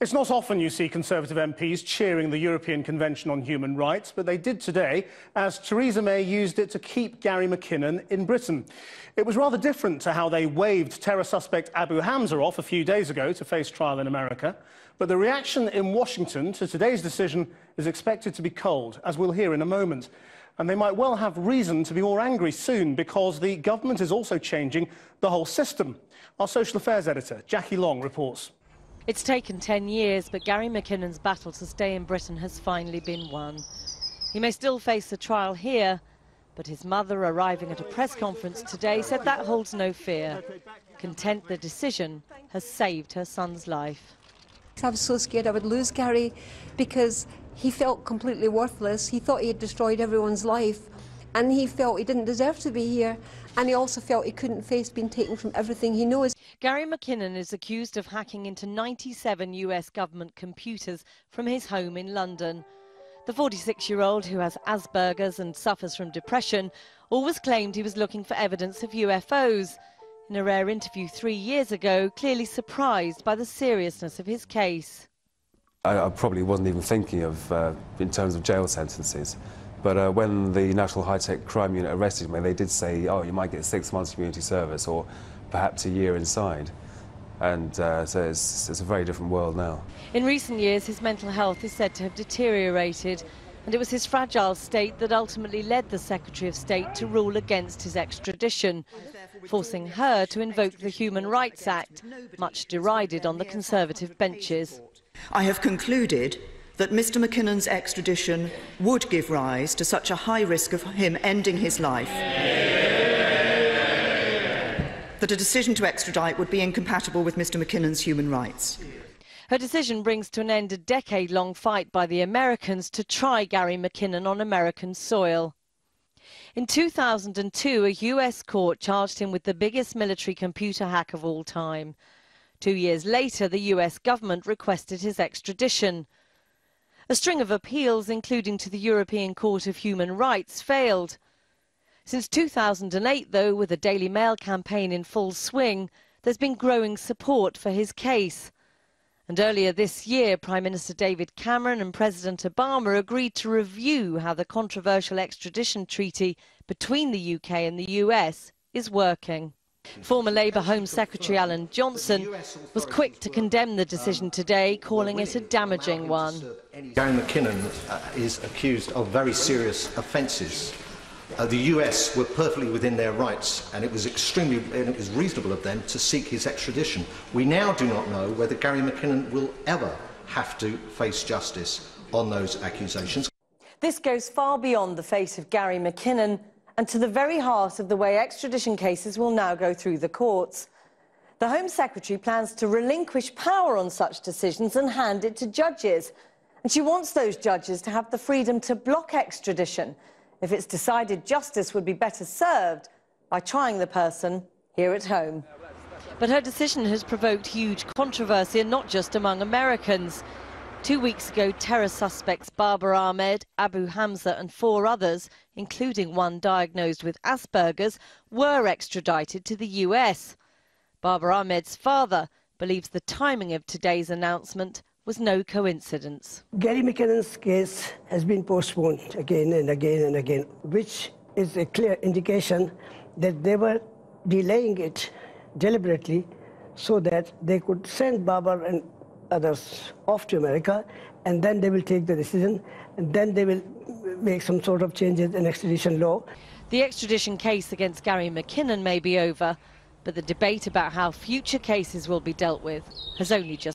It's not often you see Conservative MPs cheering the European Convention on Human Rights, but they did today, as Theresa May used it to keep Gary McKinnon in Britain. It was rather different to how they waved terror suspect Abu Hamza off a few days ago to face trial in America. But the reaction in Washington to today's decision is expected to be cold, as we'll hear in a moment. And they might well have reason to be more angry soon, because the government is also changing the whole system. Our social affairs editor, Jackie Long, reports. It's taken 10 years, but Gary McKinnon's battle to stay in Britain has finally been won. He may still face a trial here, but his mother, arriving at a press conference today, said that holds no fear. Content the decision has saved her son's life. I was so scared I would lose Gary because he felt completely worthless. He thought he had destroyed everyone's life, and he felt he didn't deserve to be here. And he also felt he couldn't face being taken from everything he knows. Gary McKinnon is accused of hacking into 97 US government computers from his home in London. The 46-year-old, who has Asperger's and suffers from depression, always claimed he was looking for evidence of UFOs. In a rare interview 3 years ago, clearly surprised by the seriousness of his case. I probably wasn't even thinking of, in terms of jail sentences. But when the National High-Tech Crime Unit arrested me, they did say, oh, you might get 6 months community service or perhaps a year inside. And so it's a very different world now. In recent years, his mental health is said to have deteriorated, and it was his fragile state that ultimately led the Secretary of State to rule against his extradition, forcing her to invoke the Human Rights Act, much derided on the Conservative benches. I have concluded that Mr McKinnon's extradition would give rise to such a high risk of him ending his life that a decision to extradite would be incompatible with Mr McKinnon's human rights. Her decision brings to an end a decade-long fight by the Americans to try Gary McKinnon on American soil. In 2002, a US court charged him with the biggest military computer hack of all time. 2 years later, the US government requested his extradition. A string of appeals, including to the European Court of Human Rights, failed. Since 2008, though, with the Daily Mail campaign in full swing, there's been growing support for his case. And earlier this year, Prime Minister David Cameron and President Obama agreed to review how the controversial extradition treaty between the UK and the US is working. Former Labour Home Secretary Alan Johnson was quick to condemn the decision today, calling it a damaging one. Gary McKinnon is accused of very serious offences. The US were perfectly within their rights, and it was reasonable of them to seek his extradition. We now do not know whether Gary McKinnon will ever have to face justice on those accusations. This goes far beyond the fate of Gary McKinnon and to the very heart of the way extradition cases will now go through the courts. The Home Secretary plans to relinquish power on such decisions and hand it to judges. And she wants those judges to have the freedom to block extradition if it's decided justice would be better served by trying the person here at home. But her decision has provoked huge controversy, and not just among Americans. 2 weeks ago, terror suspects Barbara Ahmed, Abu Hamza and 4 others, including one diagnosed with Asperger's, were extradited to the US. Barbara Ahmed's father believes the timing of today's announcement was no coincidence. Gary McKinnon's case has been postponed again and again and again, which is a clear indication that they were delaying it deliberately so that they could send Barbara and others off to America, and then they will take the decision, and then they will make some sort of changes in extradition law. The extradition case against Gary McKinnon may be over, but the debate about how future cases will be dealt with has only just